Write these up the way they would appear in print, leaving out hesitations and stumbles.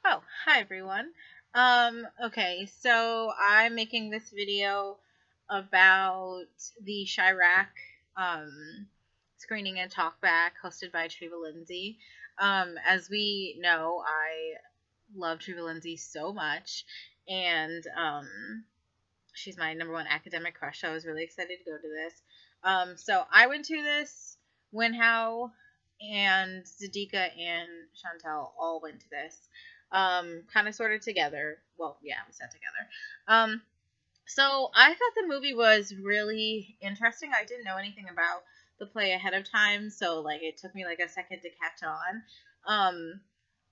Oh, hi everyone. Okay, so I'm making this video about the Chi-Raq screening and talkback hosted by Treva Lindsay. As we know, I love Treva Lindsay so much, and she's my number one academic crush. So I was really excited to go to this. So I went to this. Winhow and Zadika and Chantel all went to this. Kind of sort of together. Well, yeah, we sat together. So I thought the movie was really interesting. I didn't know anything about the play ahead of time, so like it took me like a second to catch on. Um,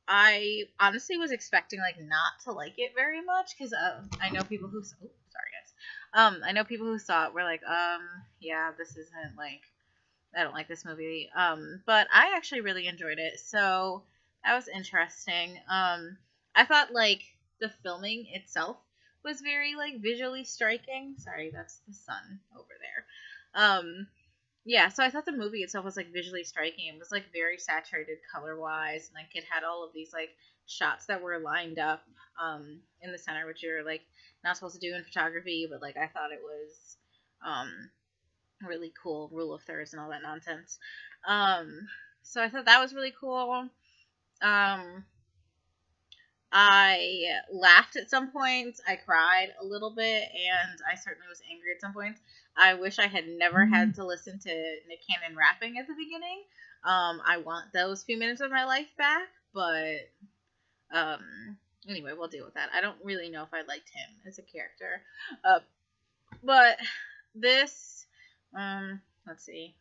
I honestly was expecting like not to like it very much because I know people who. Oh, sorry guys. I know people who saw it were like, yeah, this isn't like I don't like this movie. But I actually really enjoyed it, so that was interesting. I thought like the filming itself was very like visually striking. Sorry, that's the sun over there. Yeah, so I thought the movie itself was like visually striking. It was like very saturated color wise, and like it had all of these like shots that were lined up in the center, which you're like not supposed to do in photography, but like I thought it was um really cool rule of thirds and all that nonsense. Um, so I thought that was really cool. Um, I laughed at some points. I cried a little bit, and I certainly was angry at some points. I wish I had never had to listen to Nick Cannon rapping at the beginning. I want those few minutes of my life back, but anyway, we'll deal with that. I don't really know if I liked him as a character, uh, but this, let's see.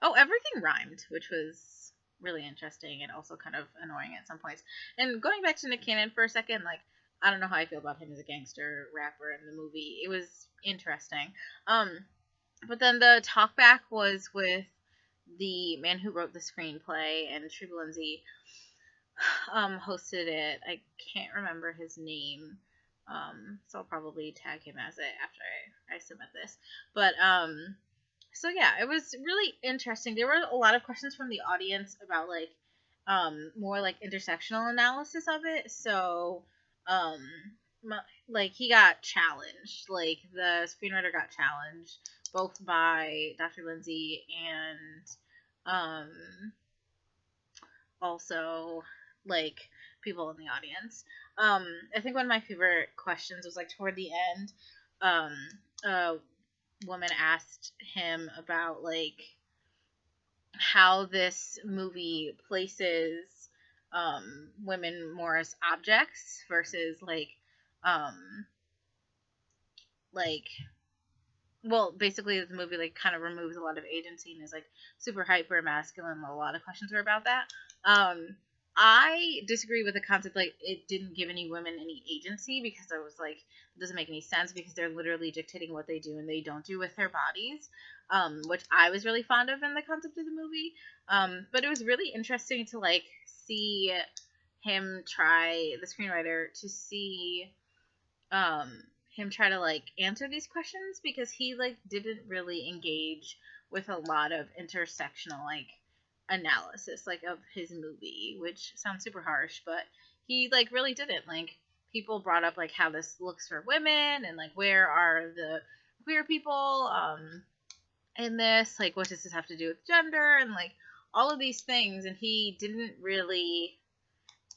Oh, everything rhymed, which was really interesting and also kind of annoying at some points. And going back to Nick Cannon for a second, like I don't know how I feel about him as a gangster rapper in the movie. It was interesting. But then the talkback was with the man who wrote the screenplay, and Treva Lindsay hosted it. I can't remember his name. So I'll probably tag him as it after I submit this. But so yeah, it was really interesting. There were a lot of questions from the audience about like more like intersectional analysis of it. So um like he got challenged. Like the screenwriter got challenged both by Dr. Lindsay and also like people in the audience. I think one of my favorite questions was like toward the end. Um, a woman asked him about like how this movie places women more as objects versus um, like well, basically the movie like kind of removes a lot of agency and is like super hyper masculine. A lot of questions were about that. Um, I disagree with the concept like it didn't give any women any agency because I was like it doesn't make any sense because they're literally dictating what they do and they don't do with their bodies. Which I was really fond of in the concept of the movie. But it was really interesting to like see him try the screenwriter to see um him try to like answer these questions because he like didn't really engage with a lot of intersectional like analysis like of his movie, which sounds super harsh, but he like really didn't. Like people brought up like how this looks for women and like where are the queer people in this, like what does this have to do with gender and like all of these things, and he didn't really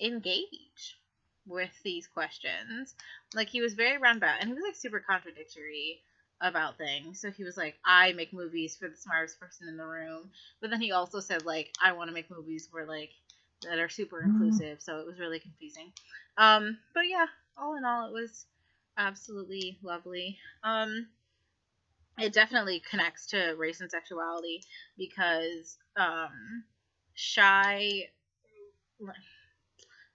engage with these questions. Like he was very roundabout and he was like super contradictory about things. So he was like, I make movies for the smartest person in the room. But then he also said like I want to make movies where like that are super inclusive. So it was really confusing. But yeah, all in all it was absolutely lovely. It definitely connects to race and sexuality because shy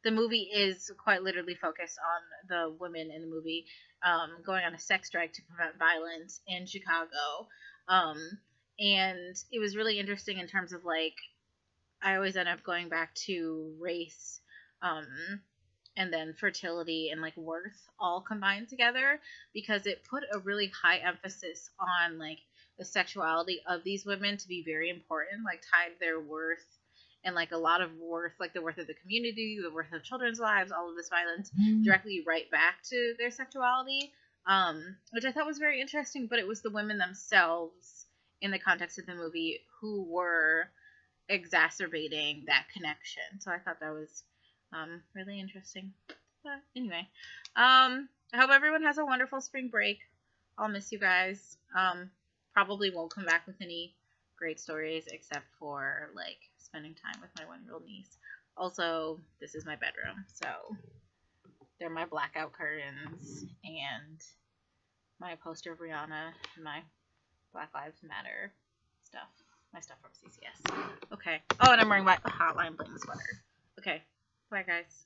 the movie is quite literally focused on the women in the movie going on a sex strike to prevent violence in Chicago. Um, and it was really interesting in terms of like, I always end up going back to race um, and then fertility and like worth all combined together because it put a really high emphasis on like the sexuality of these women to be very important, like tied their worth and like a lot of worth, like the worth of the community, the worth of children's lives, all of this violence directly right back to their sexuality, which I thought was very interesting. But it was the women themselves in the context of the movie who were exacerbating that connection. So I thought that was really interesting. But anyway, I hope everyone has a wonderful spring break. I'll miss you guys. Probably won't come back with any great stories except for like spending time with my 1-year-old niece. Also, this is my bedroom, so they're my blackout curtains and my poster of Rihanna and my Black Lives Matter stuff. My stuff from CCS. Okay. Oh, and I'm wearing my Hotline Bling sweater. Okay. Bye, guys.